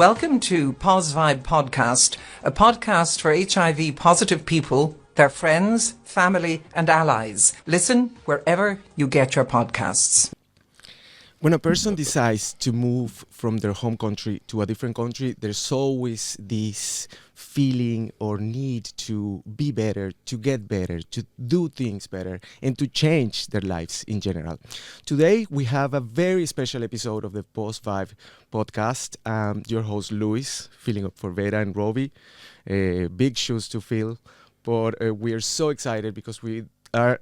Welcome to Pause Vibe Podcast, a podcast for HIV positive people, their friends, family and allies. Listen wherever you get your podcasts. When a person decides to move from their home country to a different country, there's always this feeling or need to be better, to get better, to do things better, and to change their lives in general. Today, we have a very special episode of the Post Vibe podcast. Your host, Luis, filling up for Vera and Robbie. Big shoes to fill, but we are so excited because we are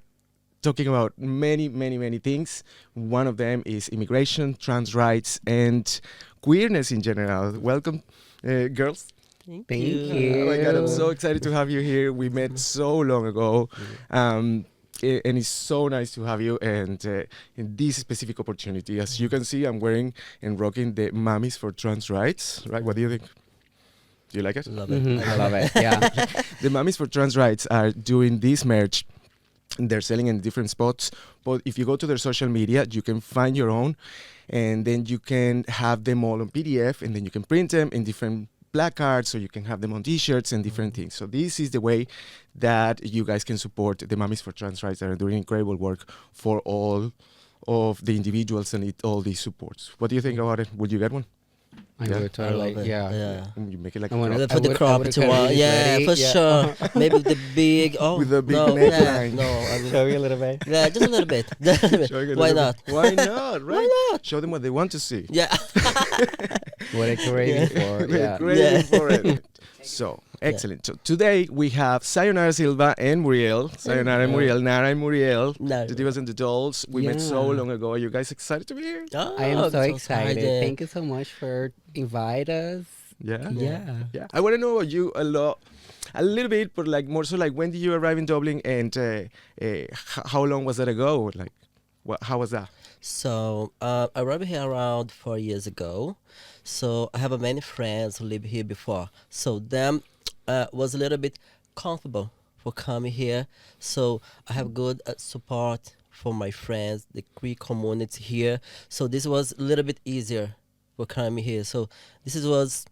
talking about many things. One of them is immigration, trans rights, and queerness in general. Welcome, girls. Thank you. Oh my God, I'm so excited to have you here. We met so long ago, and it's so nice to have you. And in this specific opportunity, as you can see, I'm wearing and rocking the Mummies for Trans Rights. Right? What do you think? Do you like it? Love it. I love it. Yeah. The Mummies for Trans Rights are doing this merch. They're selling in different spots, but if you go to their social media, you can find your own, and then you can have them all on PDF, and then you can print them in different placards, so you can have them on T-shirts and different things. So this is the way that you guys can support the Mummies for Trans Rights that are doing incredible work for all of the individuals and all these supports. What do you think about it? Would you get one? I would totally. You make it like For the crop to one. Yeah, for sure. Maybe with the big. Oh, with the big neckline. No, I will Show you a little bit. Yeah, just a little bit. Why not? Why not? Right? Why not? Show them what they want to see. Yeah. What they're craving for. They're craving for it. So, excellent. So, today we have Sayonara Silva and Muriel. Sayonara and Muriel. Nara and Muriel. No. The Divas and the Dolls. We met so long ago. Are you guys excited to be here? Oh, I am so excited. excited. Thank you so much for inviting us. Yeah? Yeah. I want to know about you a little bit, but like more so like when did you arrive in Dublin and how long was that ago? Like, how was that? So I arrived here around 4 years ago. So I have many friends who lived here before. So them was a little bit comfortable for coming here. So I have good support for my friends, the queer community here. So this was a little bit easier for coming here. So this was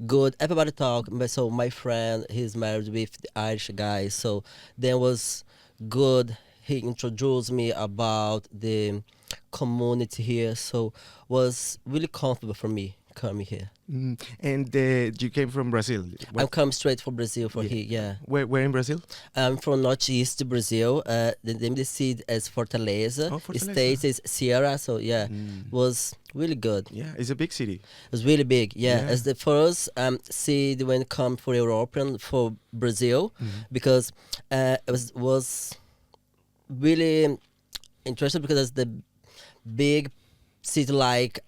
good. Everybody talk. So my friend, he's married with the Irish guy. So then was good. He introduced me about the community here. So was really comfortable for me coming here. And you came from Brazil? I come straight from Brazil for here, yeah. Where in Brazil? I'm from northeast Brazil. The name of the city is Fortaleza. Oh, Fortaleza. The state is Ceará. So yeah, was really good. Yeah, it's a big city. It was really big, yeah. It's the first city when it come for European for Brazil, because it was really interesting because it's the big city like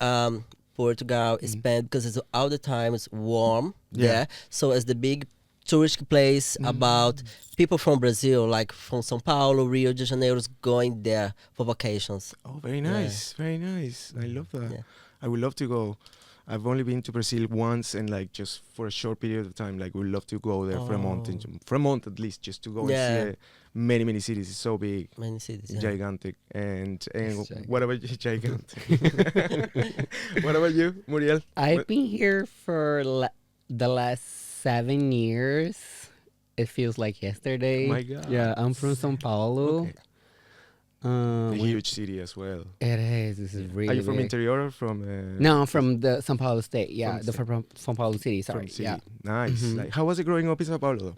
Portugal, Spain, because it's all the time it's warm there. So it's the big tourist place about people from Brazil, like from São Paulo, Rio de Janeiro, is going there for vacations. Oh, very nice, very nice. I love that. Yeah. I would love to go. I've only been to Brazil once, and like just for a short period of time. Like, would love to go there for a month at least, just to go and see many cities. It's so big, Many cities, gigantic, and Gigantic. what about you, gigantic? What about you, Muriel? I've been here for the last 7 years. It feels like yesterday. Oh my God. Yeah, I'm from São Paulo. Okay. A huge city as well. It is. This is really Are you from big. interior or from? No, I'm from the São Paulo state. Yeah, From from São Paulo city. From Sorry. city. Yeah. Nice. Like, how was it growing up in Sao Paulo? Though?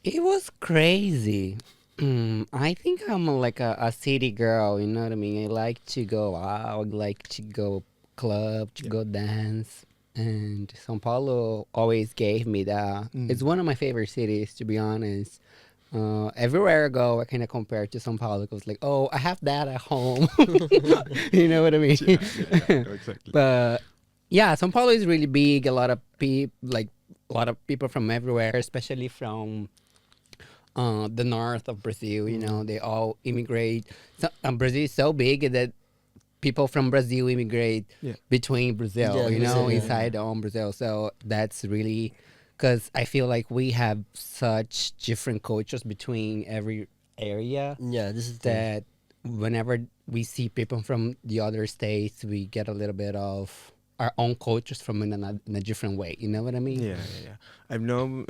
It was crazy. I think I'm like a city girl, you know what I mean? I like to go out, like to go club, to go dance. And São Paulo always gave me that. It's one of my favorite cities, to be honest. Everywhere I go, I kind of compare it to São Paulo. Because like, oh, I have that at home. You know what I mean? Yeah, exactly. But yeah, São Paulo is really big. A lot of people from everywhere, especially from the north of Brazil. You know, they all immigrate. So, Brazil is so big that people from Brazil immigrate between Brazil. You know, inside Brazil. So that's really, because I feel like we have such different cultures between every area. Yeah, this is that whenever we see people from the other states, we get a little bit of our own cultures from in a different way. You know what I mean? Yeah. I've known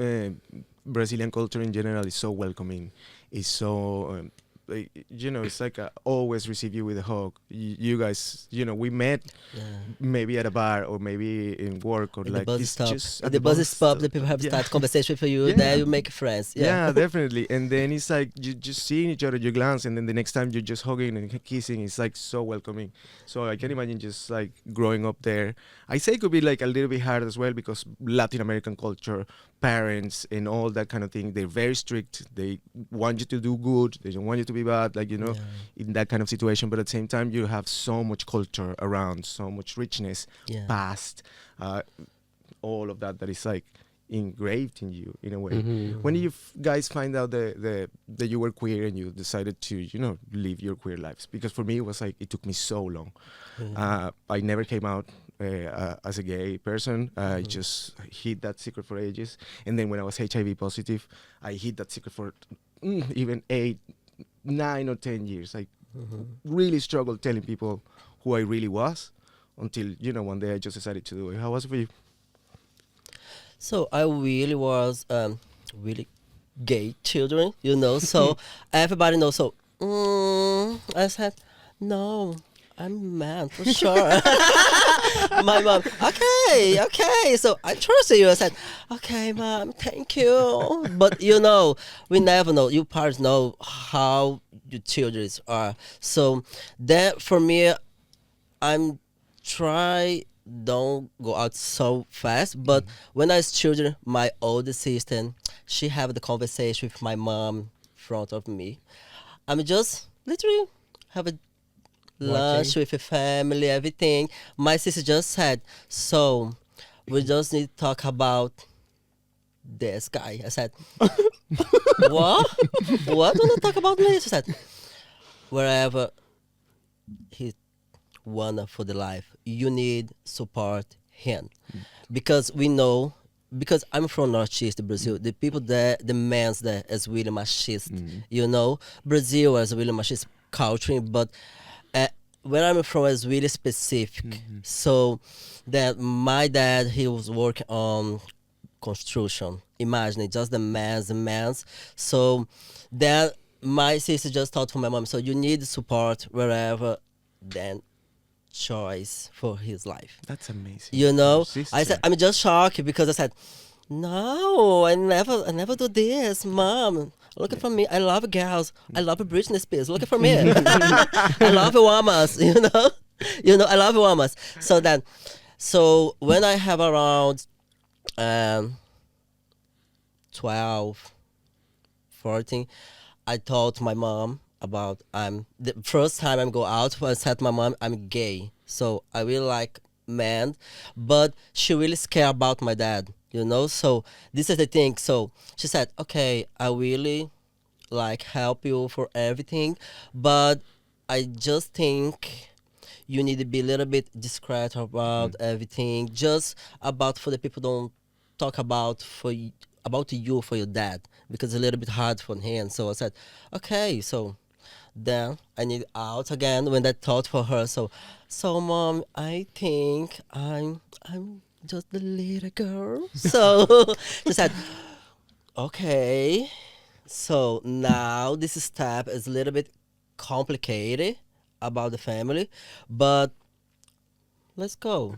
Brazilian culture in general is so welcoming. It's so, like, it's like always receive you with a hug. You guys, we met Yeah. maybe at a bar or maybe in work or In like the bus it's stop. just In at the bus stop, the stop. people have Yeah. start conversation with you. Yeah. There you make friends. Yeah, Yeah. definitely. And then it's like you just seeing each other, you glance, and then the next time you're just hugging and kissing. It's like so welcoming. So I can imagine just like growing up there. I say it could be like a little bit hard as well because Latin American culture, parents, and all that kind of thing. They're very strict. They want you to do good. They don't want you to be bad. Like Yeah. in that kind of situation. But at the same time, you have so much culture around, so much richness, Yeah. past, all of that is like engraved in you in a way. Mm-hmm. When did you guys find out that you were queer and you decided to live your queer lives? Because for me it was like it took me so long. I never came out as a gay person. I just hid that secret for ages, and then when I was HIV positive I hid that secret for even 8, 9 or 10 years. I really struggled telling people who I really was until one day I just decided to do it. How was it for you? So I really was really gay children, so everybody knows. So I said, no, I'm a man for sure. My mom, okay. So I trust you. I said, okay, mom, thank you. But we never know. You parents know how your children are. So that for me, I'm try don't go out so fast, but when I was children, my older sister, she have the conversation with my mom in front of me. I'm just literally have a lunch with a family, everything. My sister just said, so we just need to talk about this guy. I said, what? What do you talk about me? She said, wherever he wanna for the life, you need support him, because we know, because I'm from Northeast Brazil, the people there, the men's there is really machist. Brazil is really machist culture, but where I'm from is really specific. So that my dad, he was working on construction. Imagine just the man's. So that my sister just thought for my mom, so you need support wherever, then choice for his life. That's amazing. I said, Sister. I'm just shocked because I said, no, I never do this, mom. Look for me. I love girls. I love Britney Spears. Look for me. I love women. I love women. So when I have around 12, 14, I told my mom about the first time I go out. I said to my mom, I'm gay. So I really like men, but she really scared about my dad. So this is the thing. So she said, okay, I really help you for everything, but I just think you need to be a little bit discreet about everything, just about for the people don't talk about about you for your dad, because it's a little bit hard for him. So I said, okay. So then I need out again when I thought for her. So mom, I think I'm just the little girl. So she said, okay. So now this step is a little bit complicated about the family, but let's go.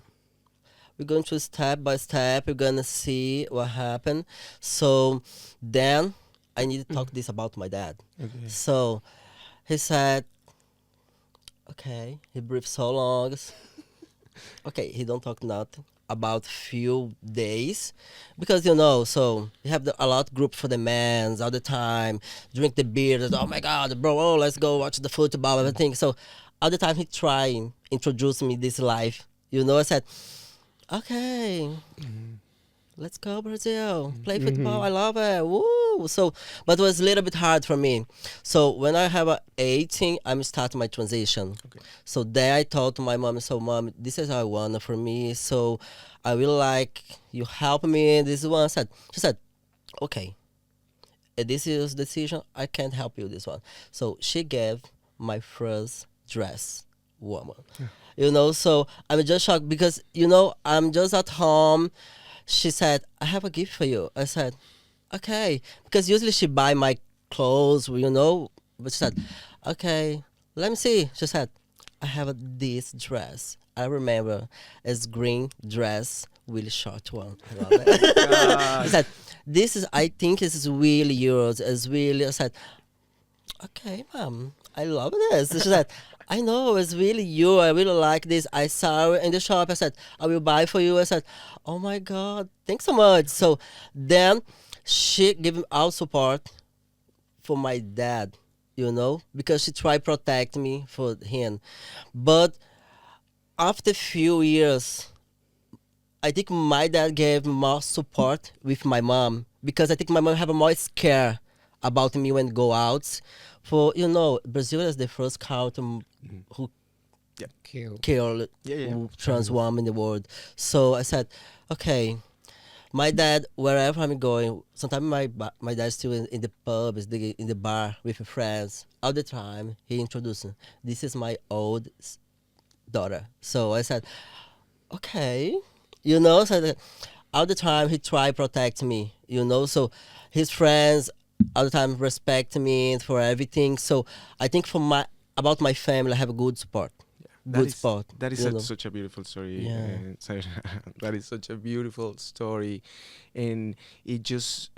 We're going to step by step. We're gonna see what happened. So then I need to talk this about my dad. Okay. So he said, okay. He breathed so long. Okay, he don't talk nothing about few days, because so you have a lot group for the men's all the time, drink the beer, oh my god, bro, oh, let's go watch the football, everything. So all the time he trying introduce me this life. I said, okay, let's go Brazil, play football, I love it, woo. So but it was a little bit hard for me. So when I have 18, I'm starting my transition. Okay. So there I told my mom, so mom, this is what I want for me, so I will like you help me in this one. She said, okay, this is decision, I can't help you this one. So she gave my first dress woman. So I'm just shocked because, I'm just at home. She said, I have a gift for you. I said, okay. Because usually she buy my clothes, but she said, okay, let me see. She said, I have this dress. I remember it's green dress, really short one. I love it. I said, I think this is really yours. It's really, I said, okay, mom, I love this. She said, I know, it's really you. I really like this. I saw it in the shop. I said, I will buy for you. I said, oh my God, thanks so much. So then she gave me all support for my dad, because she tried protect me for him. But after few years, I think my dad gave more support with my mom because I think my mom have a more scare about me when go out. For Brazil is the first country who Cute. kill Yeah. trans women in the world. So I said, okay, my dad, wherever I'm going, sometimes my dad still in the pub, in the bar with friends. All the time, he introduced, this is my old daughter. So I said, okay, so all the time he try protect me, so his friends all the time respect me for everything. So I think about my family, I have a good support. Good support. That is such a beautiful story. Yeah. That is such a beautiful story, and it just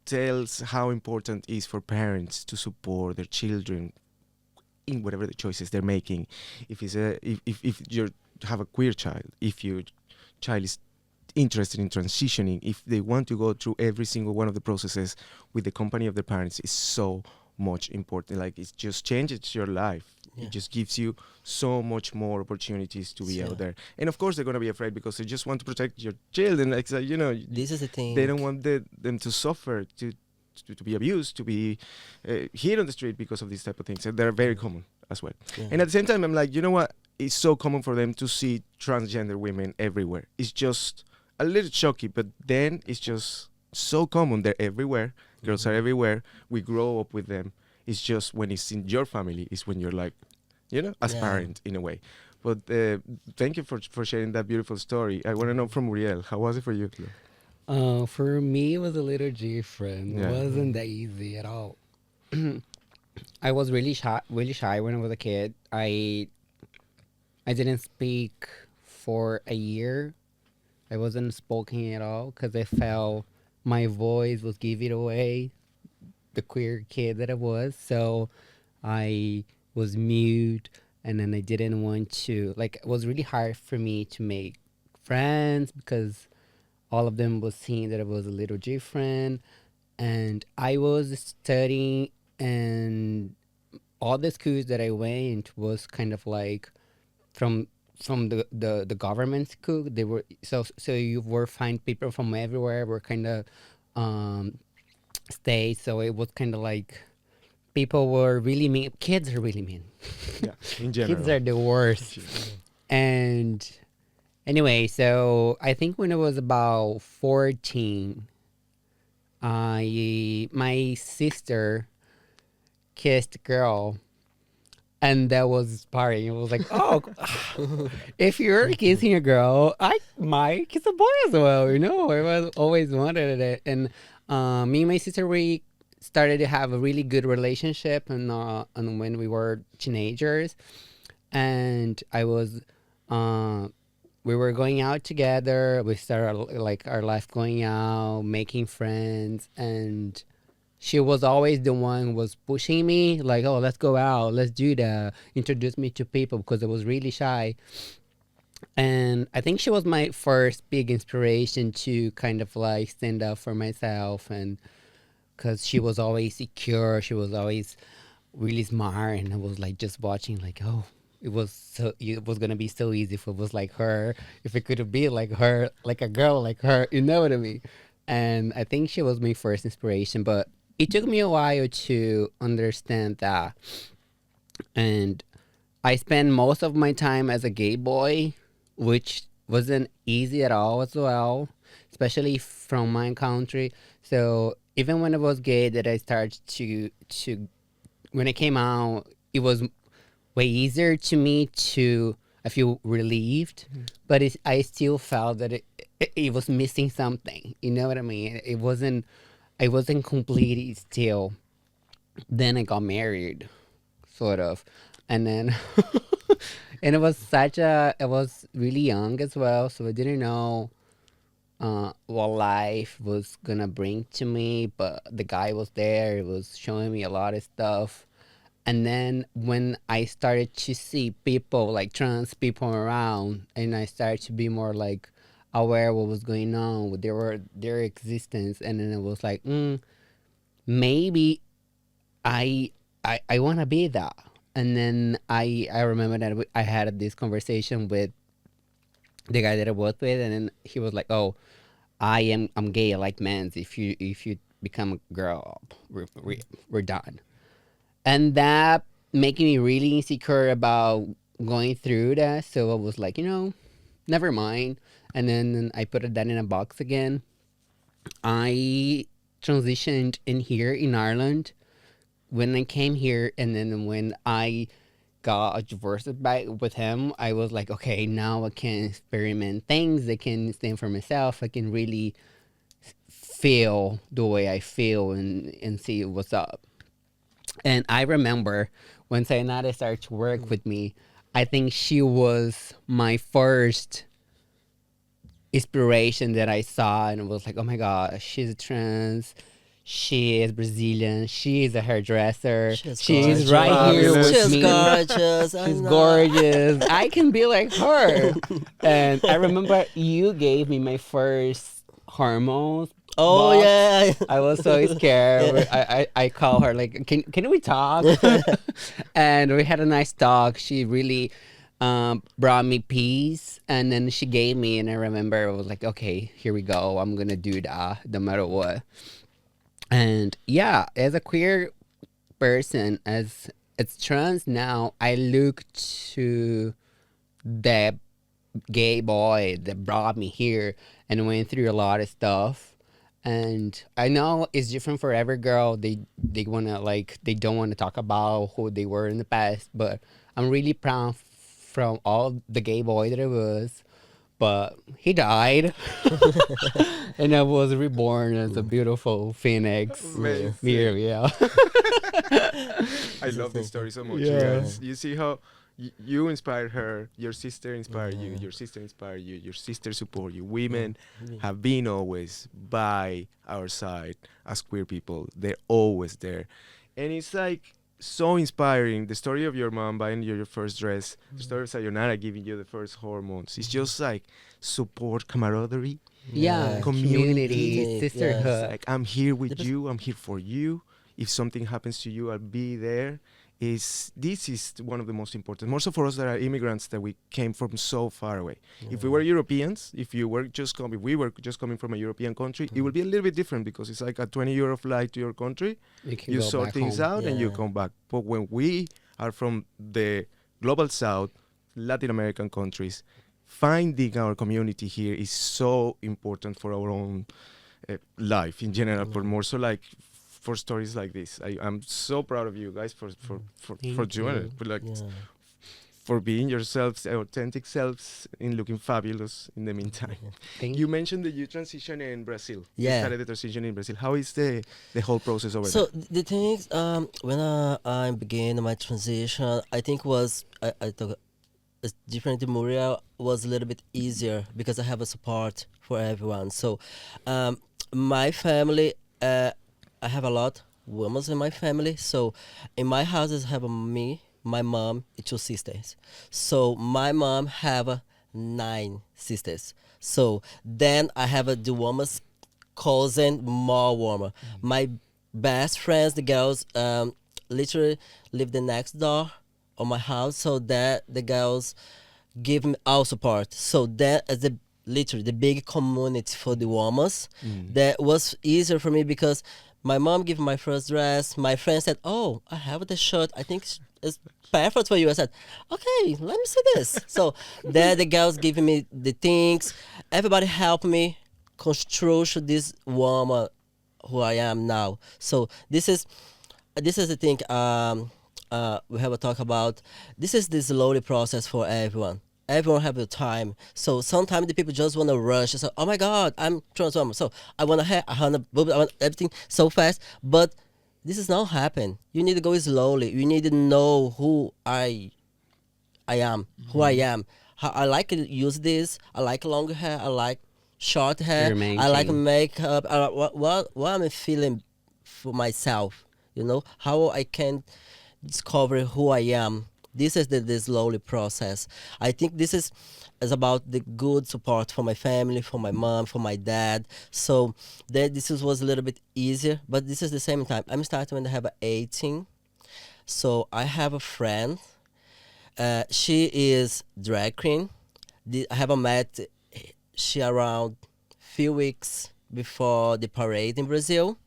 tells how important it is for parents to support their children in whatever the choices they're making. If you have a queer child, if your child is interested in transitioning, if they want to go through every single one of the processes with the company of their parents, is so much important. Like, it just changes your life. Yeah. It just gives you so much more opportunities to be out there. And of course they're going to be afraid because they just want to protect your children. Like, This is the thing. they don't want them to suffer, to be abused, to be hit on the street because of these type of things. And they're very common as well. Yeah. And at the same time, I'm like, you know what? It's so common for them to see transgender women everywhere. It's just a little shocking, but then it's just so common. They're everywhere. Girls are everywhere. We grow up with them. It's just when it's in your family is when you're like, as parent in a way. But thank you for sharing that beautiful story. I want to know from Muriel, how was it for you? For me, it was a little different. Yeah. It wasn't that easy at all. I was really shy when I was a kid. I didn't speak for a year. I wasn't speaking at all because I felt my voice was giving away the queer kid that I was. So I was mute, and then I didn't want to, it was really hard for me to make friends because all of them was seeing that I was a little different. And I was studying, and all the schools that I went was kind of like from the government school. They were so you were find people from everywhere were kind of stay. So it was kind of like people were really mean. Kids are really mean. Yeah, in general. Kids are the worst. And anyway, so I think when I was about 14, my sister kissed a girl, and that was inspiring. It was like, oh, if you're kissing a girl, I might kiss a boy as well. I was always wanted it. And me and my sister, we started to have a really good relationship, and when we were teenagers, and we were going out together. We started our life going out, making friends, and she was always the one who was pushing me, like, oh, let's go out, let's do that, introduce me to people, because I was really shy. And I think she was my first big inspiration to kind of stand up for myself, and because she was always secure, she was always really smart, and I was just watching, oh, it was gonna be so easy if it was like her, if it could be like her, like a girl like her, you know what I mean? And I think she was my first inspiration, but it took me a while to understand that. And I spent most of my time as a gay boy, which wasn't easy at all as well, especially from my country. So even when I was gay, that I started to when I came out, it was way easier to me to I feel relieved, but I still felt that it was missing something. You know what I mean? I wasn't complete still. Then I got married, sort of, and then and it was really young as well, so I didn't know what life was gonna bring to me. But the guy was there; he was showing me a lot of stuff. And then when I started to see people like trans people around, and I started to be more like aware what was going on with their existence, and then it was like, maybe I want to be that. And then I remember that I had this conversation with the guy that I was with, and then he was like, "Oh, I'm gay. I like men. If you become a girl, we're done." And that making me really insecure about going through that. So I was like, never mind. And then I put that in a box again. I transitioned in here in Ireland when I came here, and then when I got divorced with him, I was like, okay, now I can experiment things. I can stand for myself. I can really feel the way I feel and see what's up. And I remember when Sayonara started to work with me, I think she was my first inspiration that I saw, and it was like, oh my God, she's trans, she is Brazilian, she is a hairdresser, she's right here with She's me. gorgeous. She's gorgeous. I can be like her. And I remember you gave me my first hormones. Oh box. yeah. I was so scared. I call her like, can we talk? And we had a nice talk. She really brought me peace, and then she gave me, and I remember I was like, okay, here we go. I'm gonna do that no matter what. And yeah, as a queer person, as it's trans now, I look to that gay boy that brought me here and went through a lot of stuff. And I know it's different for every girl. They wanna they don't want to talk about who they were in the past, but I'm really proud from all the gay boy that I was. But he died, and I was reborn as a beautiful phoenix. Amazing. Muriel. I love this story so much. Yeah. You see how you inspired her, your sister inspired you, your sister inspired you, your sister support you. Women have been always by our side as queer people. They're always there. And it's like so inspiring. The story of your mom buying you your first dress, the story of Sayonara giving you the first hormones. It's just like support, camaraderie, Yeah, community, sisterhood. Yes. like I'm here with you, I'm here for you. If something happens to you, I'll be there. This is one of the most important, more so for us that are immigrants, that we came from so far away. If we were Europeans, if we were just coming from a European country, it would be a little bit different, because it's like a 20-euro flight to your country. can You go sort back things home. out and you Yeah. come back. But when we are from the global south, Latin American countries, finding our community here is so important for our own life in general, but more so like for stories like this. I'm so proud of you guys for doing it, but for being yourselves, authentic selves, in looking fabulous in the meantime. Thank You mentioned that you transitioned in Brazil. You Yeah. started the transition in Brazil. How is the whole process over So there? the thing is, when I began my transition, I think I thought it's different to Muriel, was a little bit easier because I have a support for everyone. So my family, I have a lot women in my family. So in my house, I have me, my mom, and 2 sisters. So my mom have 9 sisters. So then I have the woman's cousin, more woman. My best friends, the girls, literally live the next door of my house. So that the girls give me all support. So that is literally the big community for the women. That was easier for me because my mom gave my first dress. My friend said, "Oh, I have the shirt. I think it's perfect for you." I said, "Okay, let me see this." So then the girls giving me the things. Everybody helped me construct this woman who I am now. So this is the thing. we have a talk about this is the slowly process for everyone. Everyone have the time. So sometimes the people just want to rush. So, oh my God, I'm transformer. So I want to have, I want everything so fast. But this is not happen. You need to go slowly. You need to know who I am, who I am. How I like to use this. I like long hair. I like short hair. I like Experimenting. makeup. What I'm feeling for myself. You know how I can discover who I am. This is the slowly process. I think this is about the good support for my family, for my mom, for my dad. So that was a little bit easier, but this is the same time. I'm starting when I have 18. So I have a friend. She is drag queen. I have met she around few weeks before the parade in Brazil.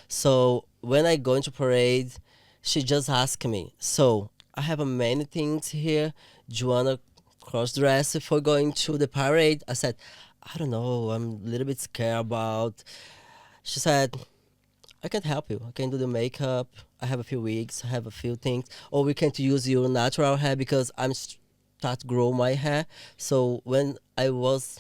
So when I go into parade, she just asked me, so I have many things here. Do you wanna cross dress for going to the parade? I said, I don't know, I'm a little bit scared about. She said, I can help you. I can do the makeup. I have a few wigs. I have a few things. Or we can use your natural hair because I'm start to grow my hair. So when I was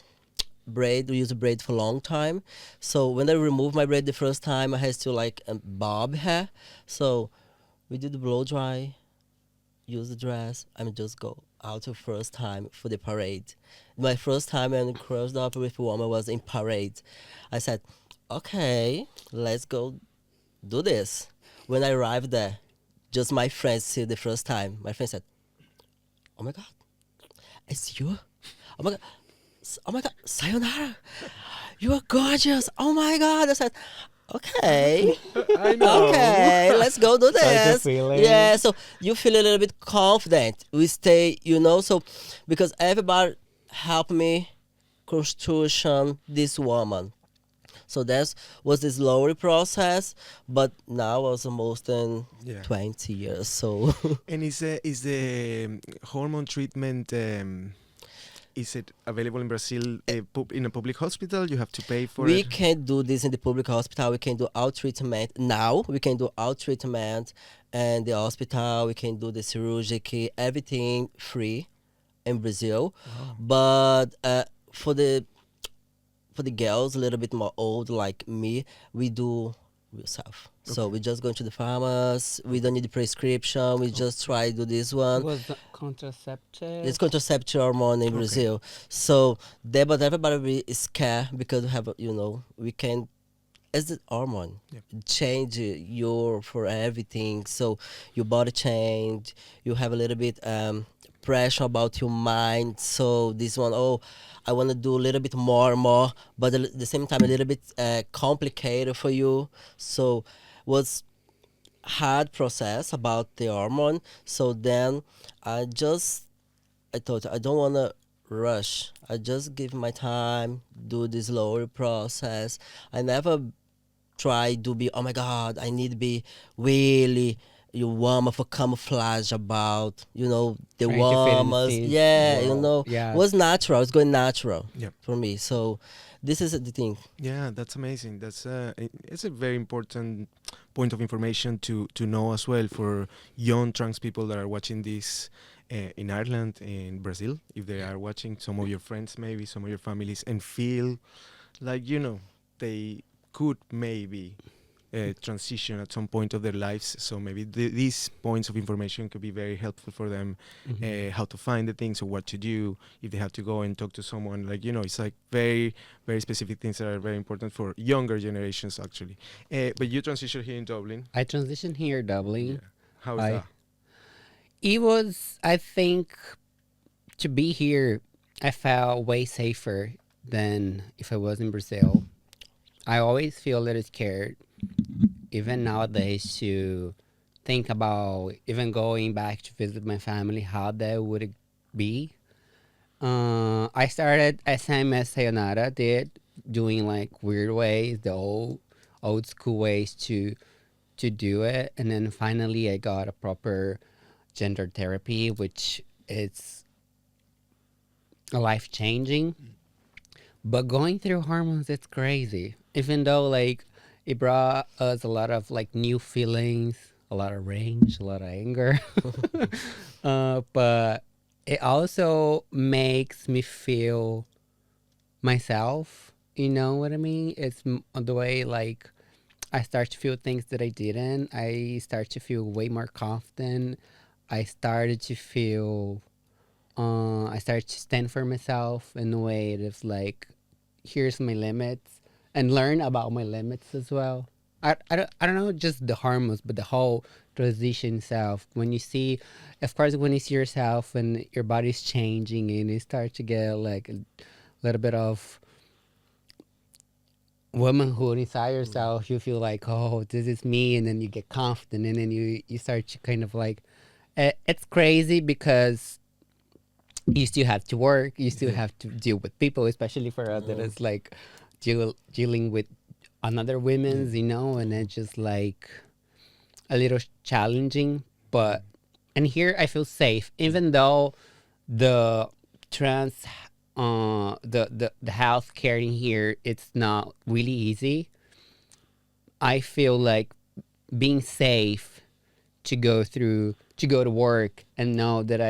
braid, we use a braid for a long time. So when I removed my braid the first time, I had to like bob hair. So we did the blow dry, use the dress, and just go out the first time for the parade. My first time and crossed up with a woman was in parade. I said, okay, let's go do this. When I arrived there, just my friends see the first time. My friend said, oh my God, it's you? Oh my God, oh my God, Sayonara, you are gorgeous. Oh my God. I said, okay, I know. okay, let's go do Start the this. feeling. Yeah, so you feel a little bit confident. We stay, so because everybody helped me constitution this woman. So that was the slower process, but now was almost in Yeah. 20 years. So And is the hormone treatment is it available in Brazil in a public hospital? You have to pay for we it. can do this in the public hospital. We can do our treatment now. We can do our treatment and the hospital. We can do the surgery, everything free in Brazil. But for the girls a little bit more old like me, we do yourself. So we just go to the farmers. We don't need the prescription. We just try to do this one. Was the contraceptive? It's contraceptive hormone in Brazil. So but everybody is scared because we have we can as the hormone change your for everything. So your body change. You have a little bit pressure about your mind. So this one, I want to do a little bit more and more, but at the same time a little bit complicated for you. So was hard process about the hormone. So then I thought I don't want to rush. I just give my time, do this slower process. I never try to be, oh my God, I need to be really you woman for camouflage about, the Trying to fit in woman. this Yeah, world. Yeah. it was natural. It's going natural Yep. for me. So this is the thing. Yeah, that's amazing. It's a very important point of information to know as well for young trans people that are watching this in Ireland, in Brazil, if they are watching, some of your friends, maybe some of your families, and feel like they could maybe transition at some point of their lives. So maybe these points of information could be very helpful for them, how to find the things or what to do if they have to go and talk to someone. Like, it's like very, very specific things that are very important for younger generations, actually. But you transitioned here in Dublin. I transitioned here, Dublin. How is that? It was, I think, to be here, I felt way safer than if I was in Brazil. I always feel a little scared, even nowadays, to think about even going back to visit my family, how that would be. I started SMS Sayonara, doing like weird ways, the old school ways to do it, and then finally I got a proper gender therapy, which is life changing. But going through hormones, it's crazy. Even though like it brought us a lot of like new feelings, a lot of rage, a lot of anger. But it also makes me feel myself. You know what I mean? It's the way like I start to feel things that I didn't. I start to feel way more confident. I started to feel. I started to stand for myself in a way that's like, here's my limits, and learn about my limits as well. I don't know just the hormones, but the whole transition self. When you see, of course, when you see yourself and your body's changing and you start to get like a little bit of womanhood inside yourself, you feel like, oh, this is me, and then you get confident, and then you start to kind of like, it's crazy because you still have to work, you still have to deal with people, especially for us that is like dealing with another women's, you know, and it's just like a little challenging. But and here I feel safe, even though the trans the health care in here, it's not really easy. I feel like being safe to go to work and know that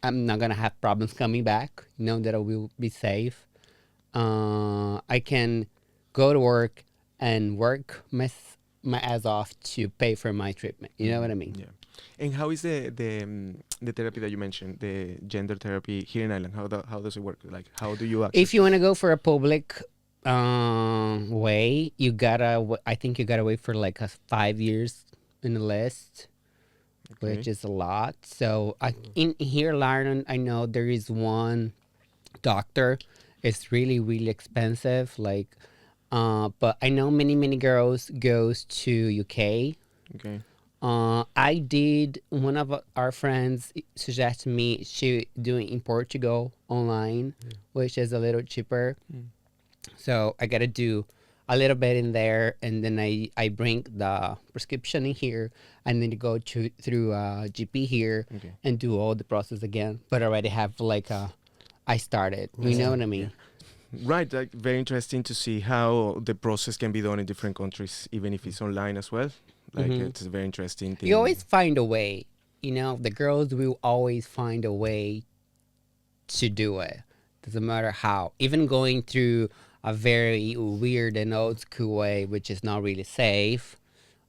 I'm not gonna have problems coming back. Know that I will be safe. I can go to work and work my ass off to pay for my treatment. You know what I mean? Yeah. And how is the therapy that you mentioned, the gender therapy here in Ireland? How does it work? Like, how do you access If you want to go for a public way, I think you gotta wait for like 5 years in the list, which is a lot. So in here in Ireland, I know there is one doctor. It's really really expensive. Like, but I know many girls goes to UK. Okay. I did. One of our friends suggested me she doing in Portugal online, which is a little cheaper. So I gotta do a little bit in there, and then I bring the prescription in here, and then you go through GP here and do all the process again. But I already have like I started. You know what I mean? Right, like very interesting to see how the process can be done in different countries, even if it's online as well. Like it's a very interesting thing. You always find a way. You know, the girls will always find a way to do it. Doesn't matter how. Even going through a very weird and old school way, which is not really safe,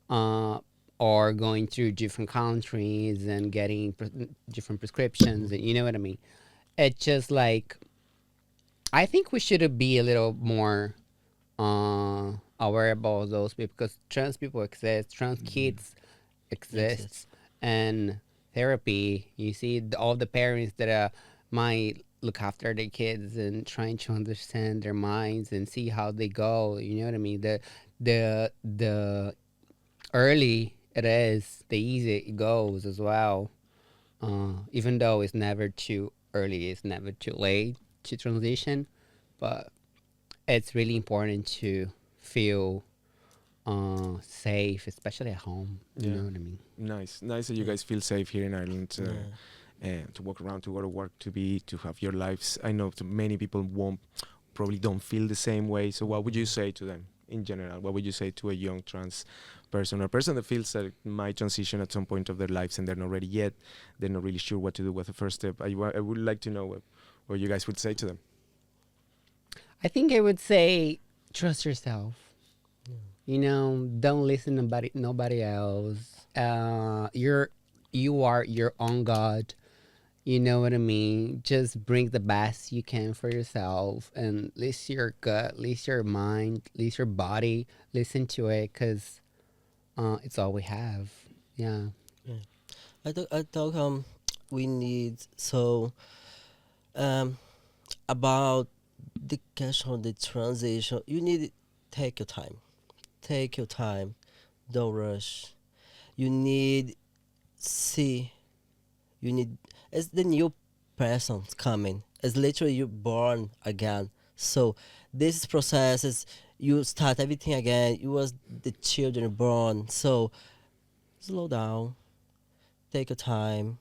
or going through different countries and getting different prescriptions, and you know what I mean. It's just like, I think we should be a little more aware about those people, because trans people exist, trans kids exist, and therapy. You see all the parents that might look after their kids and trying to understand their minds and see how they go. You know what I mean? The early it is, the easy it goes as well. Even though it's never too early, it's never too late to transition, but it's really important to feel safe, especially at home. You know what I mean? Nice that you guys feel safe here in Ireland to walk around, to go to work, to have your lives. I know many people probably don't feel the same way. So what would you say to them in general? What would you say to a young trans person or a person that feels that might transition at some point of their lives and they're not ready yet? They're not really sure what to do with the first step. I would like to know what you guys would say to them. I think I would say, trust yourself. You know, don't listen to nobody else. You are your own God. You know what I mean? Just bring the best you can for yourself, and listen your gut, listen your mind, listen your body, listen to it, because it's all we have. Yeah. I thought we need about the question of the transition. You need to take your time. Take your time. Don't rush. You need see. You need, it's the new person coming. It's literally you born again. So this process is you start everything again. You was the children born. So slow down. Take your time.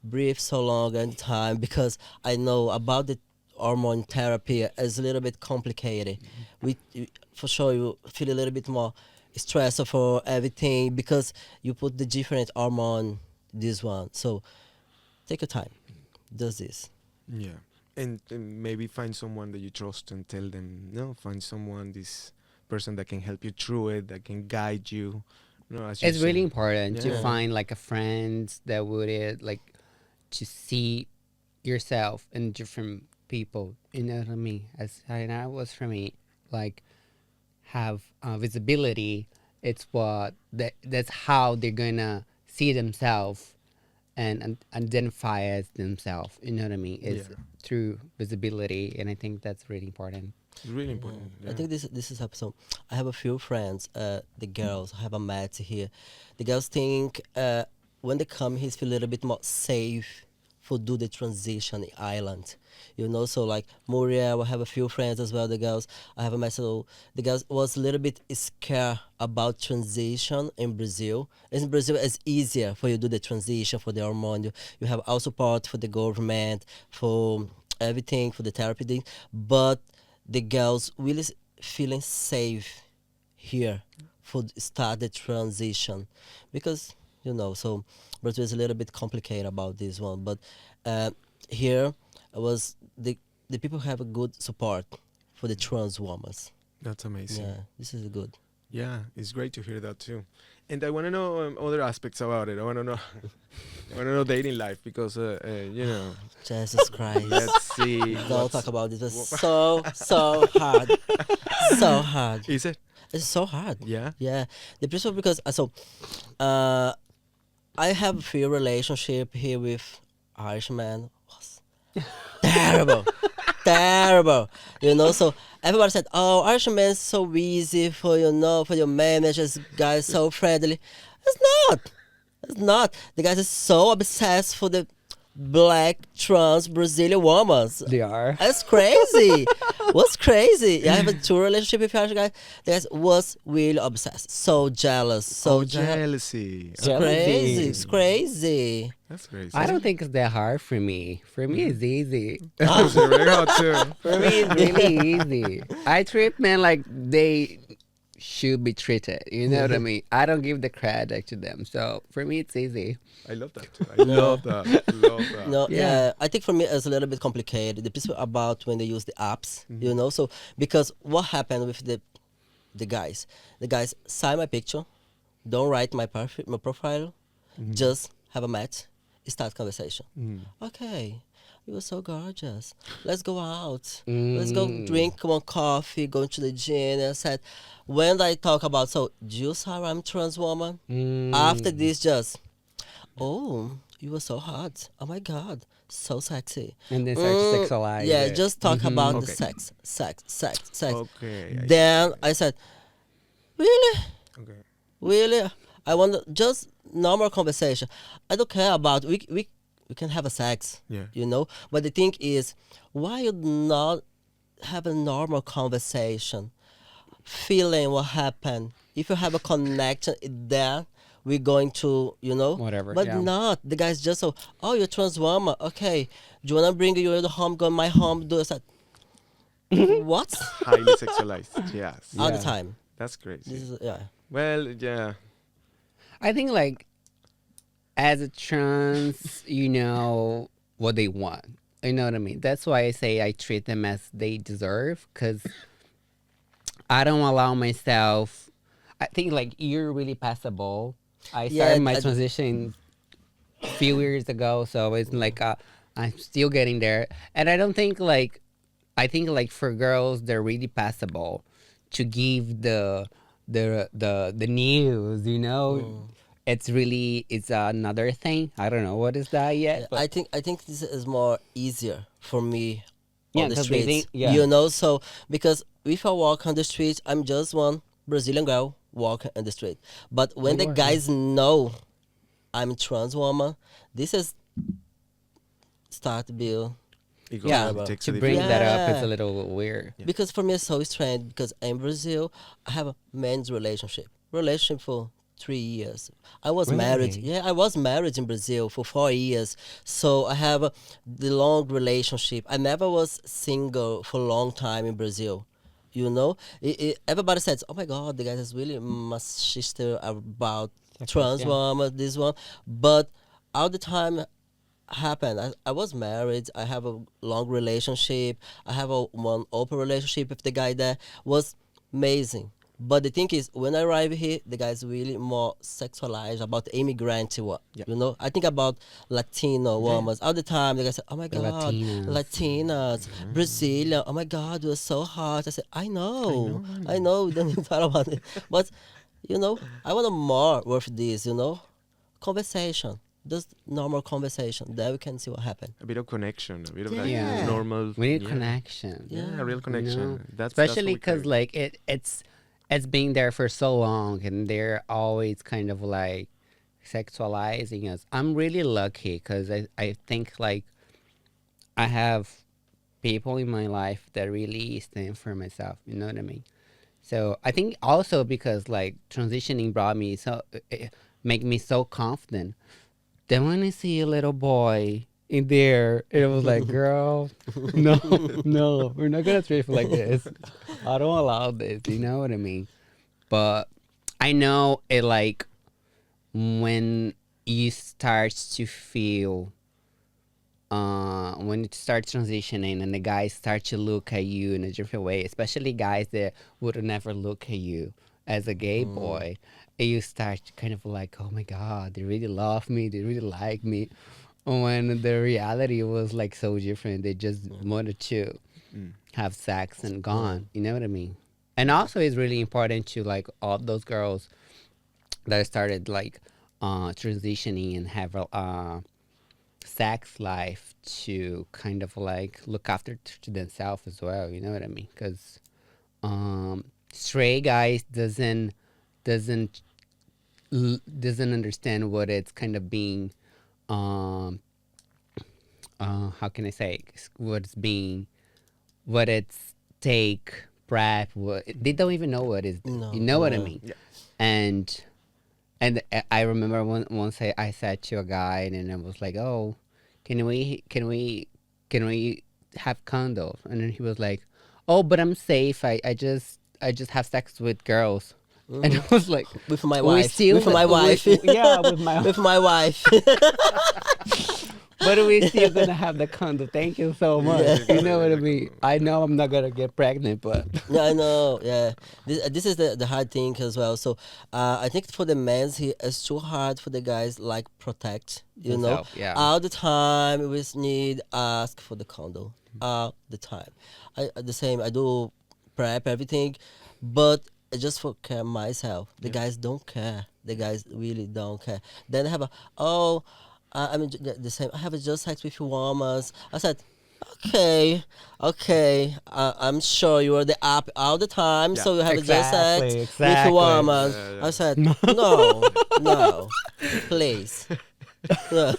Breathe so long and time, because I know about the hormone therapy is a little bit complicated. For sure you feel a little bit more stressful for everything because you put the different hormone this one. So take your time. Does this. Yeah. And maybe find someone that you trust and tell them, no, find someone, this person that can help you through it, that can guide you. No, as you It's really said. important to Yeah. find like a friend that would like to see yourself in different people. You know what I mean? As Sayonara was for me, like have visibility. It's what that's how they're gonna see themselves and identify as themselves. You know what I mean? It's Yeah. through visibility, and I think that's really important. It's really important. I Yeah. think this is episode. I have a few friends, the girls. I have a met here. The girls think when they come here, feel a little bit more safe for do the transition in Ireland. You know, so like Muriel, I have a few friends as well. The girls, I have a met. So the girls was a little bit scared about transition in Brazil. In Brazil, it's easier for you to do the transition for the hormone. You have all support for the government for everything for the therapy thing, but the girls really feeling safe here for start the transition because you know so Brazil is a little bit complicated about this one, but here was the people have a good support for the trans women. That's amazing. Yeah, this is good. Yeah, it's great to hear that too. And I want to know other aspects about it. I want to know, I want to know dating life because you know. Jesus Christ. Let's see. Don't what's- talk about this. It's so hard. So hard. Is it? It's so hard. Yeah. Yeah, the principle because I have a few relationship here with Irishman. Was terrible, terrible. You know, so everybody said, "Oh, Irishman is so easy for for your managers. Guys, so friendly." It's not. It's not. The guys are so obsessed for the black trans Brazilian woman. They are. That's crazy. What's crazy? I have a two relationship with Irish guy. The guy was really obsessed, so jealous, so jealousy. It's crazy. It's crazy. That's crazy. I don't think it's that hard for me. For me, it's easy. It's very hard too. For me, it's really easy. I treat men like they should be treated. You know what I mean? I don't give the credit to them. So for me, it's easy. I love that too. I love that. Love that. No, Yeah. yeah. I think for me it's a little bit complicated. The piece about when they use the apps, you know. So because what happened with the guys sign my picture, don't write my profile, just have a match, start conversation. Okay, you were so gorgeous. Let's go out. Let's go drink one coffee, go to the gym. And I said, when I talk about, so, do you saw I'm trans woman? After this, just, oh, you were so hot. Oh my God, so sexy. And then start to sexualize Yeah, it. just talk about the Okay. sex. Okay. Then I said, really? Okay. Really? I want just normal conversation. I don't care about we can have a sex. Yeah. You know? But the thing is, why you not have a normal conversation? Feeling what happened. If you have a connection there, we're going to, you know? Whatever, But yeah. not. The guy's just so, oh, you're trans woman. Okay. Do you wanna bring you to the home, go to my home, do this? What? Highly sexualized. Yes. All the Yeah. time. That's crazy. This is yeah. Well, yeah. I think like as a trans, you know what they want. You know what I mean? That's why I say I treat them as they deserve, because I don't allow myself. I think like you're really passable. I started my transition a few years ago, so it's like I'm still getting there, and I don't think like I think like for girls they're really passable to give the news, you know. It's another thing. I don't know what is that yet. I think this is more easier for me Yeah, on the 'cause they streets. think- yeah. You know, so because if I walk on the street, I'm just one Brazilian girl walking on the street. But when the guys know I'm trans woman, this is start to be It Yeah, goes- it takes to a bring different- that up, it's Yeah. a little weird. because for me it's so strange because in Brazil I have a men's relationship for 3 years. I was married. Really? Yeah, I was married in Brazil for 4 years. So I have the long relationship. I never was single for a long time in Brazil. You know, everybody says, "Oh my God, the guy is really machist about trans yeah. woman, this one." But all the time happened. I was married. I have a long relationship. I have a one open relationship with the guy that was amazing. But the thing is, when I arrive here, the guy's really more sexualized about immigrant. Yeah. You know, I think about Latino women all the time. The guy said, "Oh my The God, Latinas. Latinas, Brazilian. Oh my God, you're so hot." I said, I know. We don't need to talk about it, but you know, I want more with this. You know, conversation, just normal conversation. Then we can see what happened. A bit of connection, a bit of like Yeah. normal. We need yeah. connection. Yeah, a real You connection. know? That's Especially what we because crave. like it's been there for so long, and they're always kind of like sexualizing us. I'm really lucky because I think like I have people in my life that really stand for myself. You know what I mean? So I think also because like transitioning brought me so make me so confident. Then when I see a little boy in there, it was like, girl, no, no, we're not gonna treat you like this. I don't allow this. You know what I mean? But I know it like when you start to feel when it starts transitioning and the guys start to look at you in a different way, especially guys that would never look at you as a gay boy, and you start kind of like, oh my God, they really love me, they really like me. When the reality was like so different, they just wanted to have sex and gone. You know what I mean? And also, it's really important to like all those girls that started like transitioning and have a sex life to kind of like look after to themselves as well. You know what I mean? Because stray guys doesn't doesn't understand what it's kind of being. How can I say what's being what it's take prep. What they don't even know what is. No, You know what I yeah. mean? And I remember once I said to a guy and I was like, "Oh, can we have condos?" And then he was like, "Oh, but I'm safe. I just have sex with girls." And I was like, With my "We wife. still With my wife. yeah, with my With my wife. but we still gonna have the condo. Thank you so much. You know what I mean? I know I'm not gonna get pregnant, but Yeah, I know. Yeah, this is the hard thing as well. So, I think for the men's here, it's too hard for the guys like protect. You know, Themselves, yeah. all the time we need ask for the condo all the time. The same. I do prep everything, but I just for care myself. The guys don't care. The guys really don't care. Then I have a I mean the same. I have a just sex with women. I said. Okay, okay. I'm sure you are the app all the time, Yeah. so you have a just sex with Exactly. a woman. Yeah. I said, no, no, please. Yeah.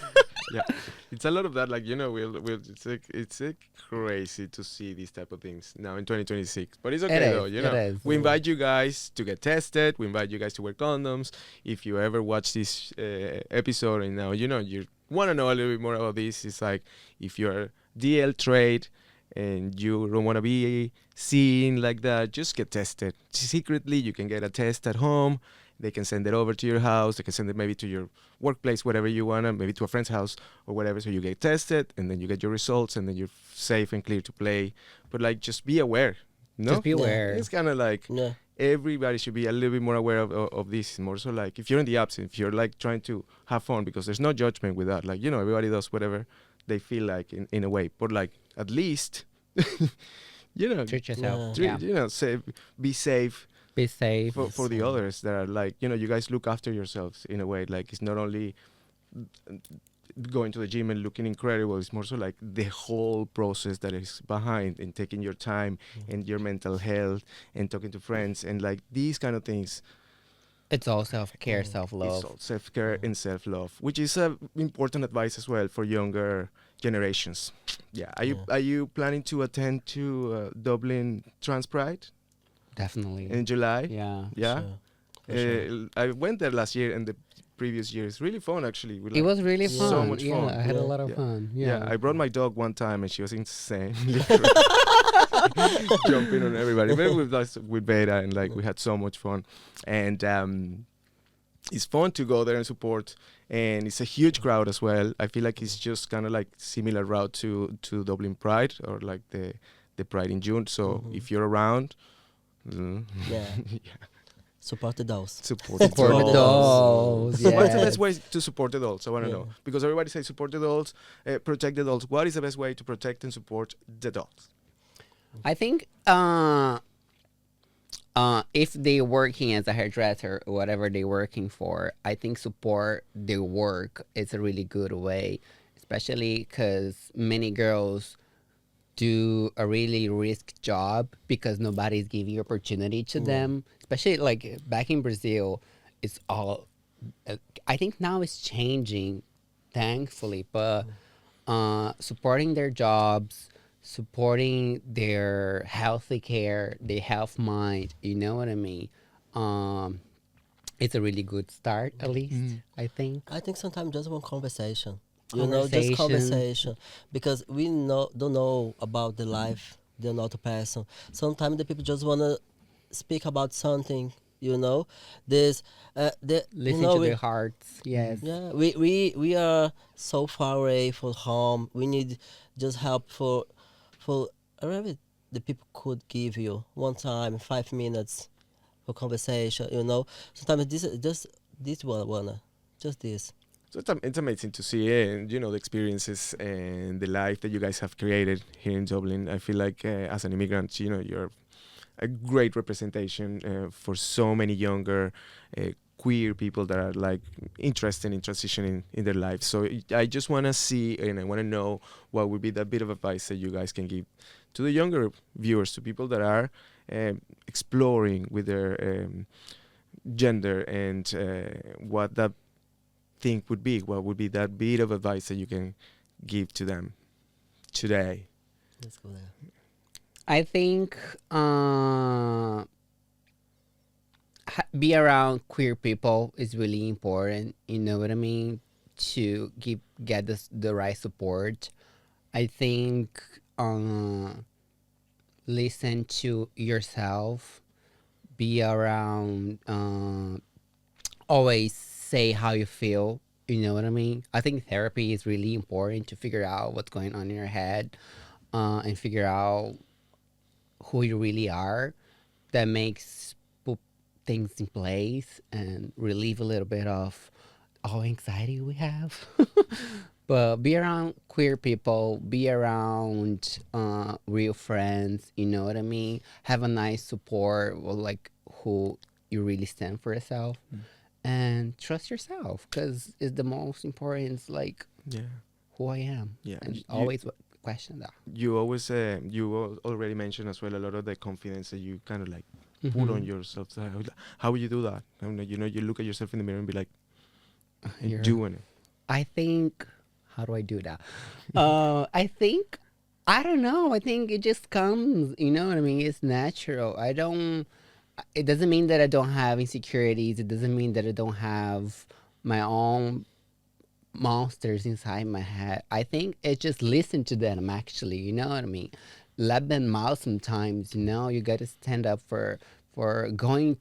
Yeah, it's a lot of that. Like it's crazy to see these type of things now in 2026. But it's okay is, though. You it know, is. we invite you guys to get tested. We invite you guys to wear condoms. If you ever watch this episode and now you want to know a little bit more about this, it's like if you're DL trade and you don't want to be seen like that, just get tested secretly. You can get a test at home. They can send it over to your house. They can send it maybe to your workplace, whatever you want to, maybe to a friend's house or whatever. So you get tested and then you get your results and then you're safe and clear to play. But like, just be aware. No? Just be aware. It's kind of like Yeah. everybody should be a little bit more aware of this. More so like if you're in the apps, if you're like trying to have fun, because there's no judgment with that. Like, everybody does whatever they feel like in a way. But like, at least, Treat yourself. Yeah. be safe. Be safe. For the others that are like, you guys look after yourselves in a way. Like, it's not only going to the gym and looking incredible. It's more so like the whole process that is behind and taking your time and your mental health and talking to friends and like these kind of things. It's all self-care, It's self-love. all self-care and self-love, which is important advice as well for younger generations. Yeah. Are you planning to attend to Dublin Trans Pride Definitely. in July? Yeah. Yeah. Sure. For sure. I went there last year and the previous years. Really fun, actually. It was really fun. So much yeah, fun. I had a Yeah. lot of Yeah. fun. Yeah, Yeah. I brought my dog one time and she was insane, literally jumping on everybody. But with us, with Beta, and like we had so much fun, and it's fun to go there and support. And it's a huge crowd as well. I feel like it's just kind of like similar route to Dublin Pride or like the Pride in June. So if you're around, Yeah. Support the dolls. support the For the Dolls. dolls. So what's the yeah. best way to support the dolls? I want to Yeah. know, because everybody says support the dolls, protect the dolls. What is the best way to protect and support the dolls? I think if they're working as a hairdresser or whatever they're working for, I think support their work is a really good way, especially because many girls do a really risk job because nobody's giving opportunity to them. Especially like back in Brazil, it's all. I think now it's changing, thankfully, but supporting their jobs, supporting their healthy care, their health mind. You know what I mean? It's a really good start, at least I think. I think sometimes just one conversation. You know, just Conversation. conversation. Because we don't know about the life, the another person. Sometimes the people just wanna speak about something. You know, this. Listen you know, to their hearts. Yes. yeah, we are so far away from home. We need just help for whatever the people could give you one time, 5 minutes for conversation. You know, sometimes this wanna just this. So it's amazing to see, and you know, the experiences and the life that you guys have created here in Dublin. I feel like as an immigrant, you know, you're a great representation for so many younger queer people that are like interested in transitioning in their lives. So I just want to see, and I want to know what would be that bit of advice that you guys can give to the younger viewers, to people that are exploring with their gender, and what that thing would be. What would be that bit of advice that you can give to them today? Let's go there. I think be around queer people is really important. You know what I mean? To get the right support. I think listen to yourself. Be around. Always say how you feel. You know what I mean? I think therapy is really important to figure out what's going on in your head, and figure out who you really are. That makes put things in place and relieve a little bit of all anxiety we have. But be around queer people, be around real friends, you know what I mean? Have a nice support, or like who you really stand for yourself. And trust yourself, because it's the most important. It's like Yeah. who I am. Yeah. And You- always question that. You always already mentioned as well a lot of the confidence that you kind of like put on yourself. So how would you do that? I mean, you know, you look at yourself in the mirror and be like, You're- doing it. I think, how do I do that? I think, I don't know. I think it just comes, you know what I mean? It's natural. It doesn't mean that I don't have insecurities. It doesn't mean that I don't have my own monsters inside my head. I think it just listen to them actually, you know what I mean? Let them out sometimes, you know, you gotta stand up for going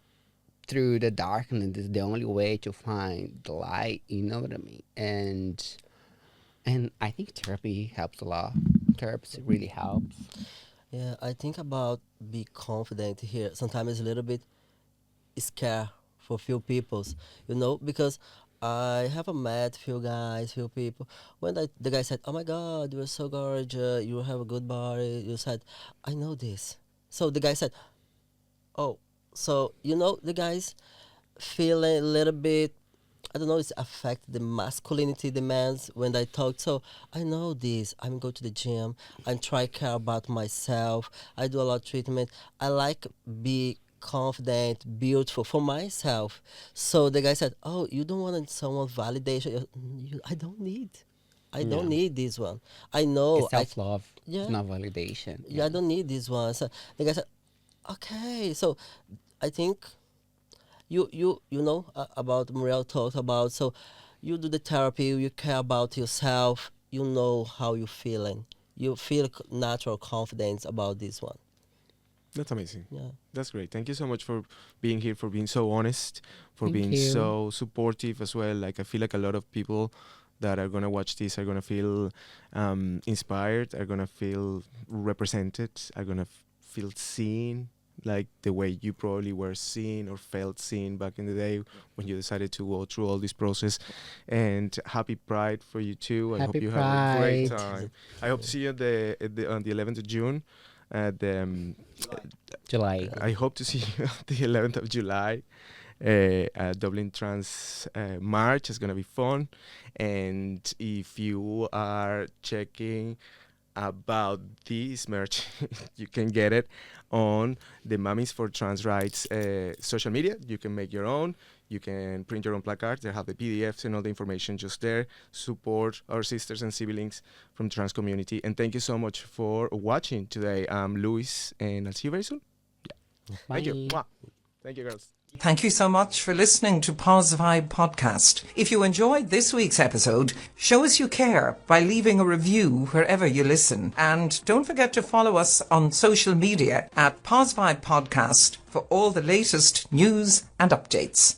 through the darkness is the only way to find the light, you know what I mean? And I think therapy helps a lot. Therapy really helps. Yeah, I think about be confident here. Sometimes it's a little bit scare for few peoples, you know, because I have met few guys, few people. When the guy said, "Oh my God, you're so gorgeous. You have a good body," you said, "I know this." So the guy said, "Oh, so you know the guys feeling a little bit." I don't know, it's affect the masculinity demands when I talk. So I know this. I'm go to the gym. I try care about myself. I do a lot of treatment. I like be confident, beautiful for myself. So the guy said, "Oh, you don't want someone validation. I don't need. I don't need this one. I know. It's self-love. Yeah. It's not validation. Yeah, I don't need this one." So the guy said, "Okay." So I think you know about Muriel talked about. So you do the therapy, you care about yourself, you know how you're feeling, you feel natural confidence about this one. That's amazing. Yeah. That's great. Thank you so much for being here, for being so honest, for Thank being you. so supportive as well. Like, I feel like a lot of people that are going to watch this are going to feel inspired, are going to feel represented, are going to feel seen, like the way you probably were seen or felt seen back in the day when you decided to go through all this process. And happy Pride for you too. I hope Happy you have a great Pride. time. I hope to see you on the 11th of June at the July. I hope to see you on the 11th of July. Dublin Trans March is going to be fun. And if you are checking about this merch, you can get it on the Mummies for Trans Rights social media. You can make your own. You can print your own placards. They have the PDFs and all the information just there. Support our sisters and siblings from the trans community. And thank you so much for watching today. I'm Luis, and I'll see you very soon. Thank you. Bye. Mwah. Thank you, girls. Thank you so much for listening to Pause Vibe podcast. If you enjoyed this week's episode, show us you care by leaving a review wherever you listen. And don't forget to follow us on social media at Pause Vibe podcast for all the latest news and updates.